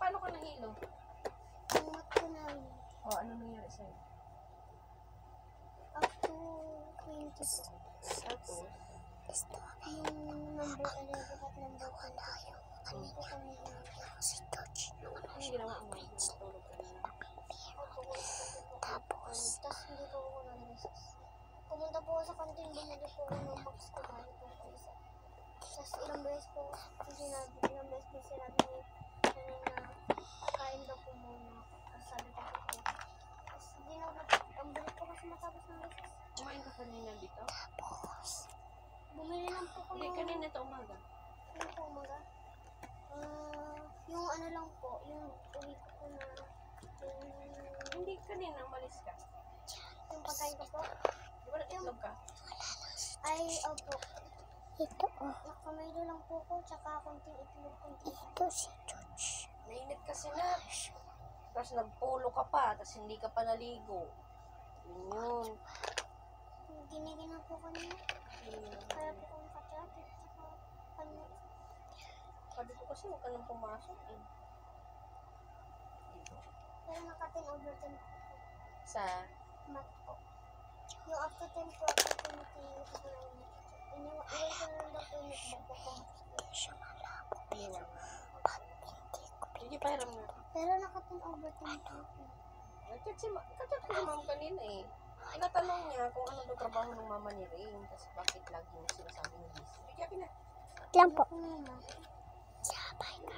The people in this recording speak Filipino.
paano ka nahilo? Umat ko na. O, ano nangyari sa'yo? Up to 26. Tapos? Yung number 11 at number 2. Ano po kami si George. Ano ginawa mo? Tulog ka na. Tapos hindi po ako nag-recess. Pumunta po ako sa kantin, bumili po ako ng box ko dahil po sa isa. Tapos ilang beses po sinabi ni na kain daw po muna. Tapos sabi ko po. Tapos hindi na ang balik po kasi matapos ng recess. Kumain ka kanina dito? Tapos bumili lang po ko Hindi, kanina ito umaga. Ano po umaga? Yung ano lang po, yung uwi ko po na Hindi, kanina umalis ka. yung pagkain ko po. Di ba nag-itlog ka? Ay, opo. Ito, Nakamaylo lang po ko, tsaka konting itlog. Ito si George. Nainit kasi na. Tapos nagpulo ka pa, tapos hindi ka pa naligo. Yun. Ginigina po kanina. Kaya po kong kachat. Tsaka Sabi ko kasi huwag ka nang pumasok eh. pero naka-10 over 10 po. Sa? Mat po. Yung after 10 po, after 20 ko po na iniwan ko na lang daw po yung notebook ko. Siya malabo. Iwan. Ba't hindi ko? Sige, pahiram na. Pero naka-10 over 10 po. Kachat ko si ma'am kanina eh. Natanong niya kung ano daw trabaho ng mama ni Rain. Tapos bakit lagi mo sinasabi ng busy. Sige, akin na. Lang po. Sabay na.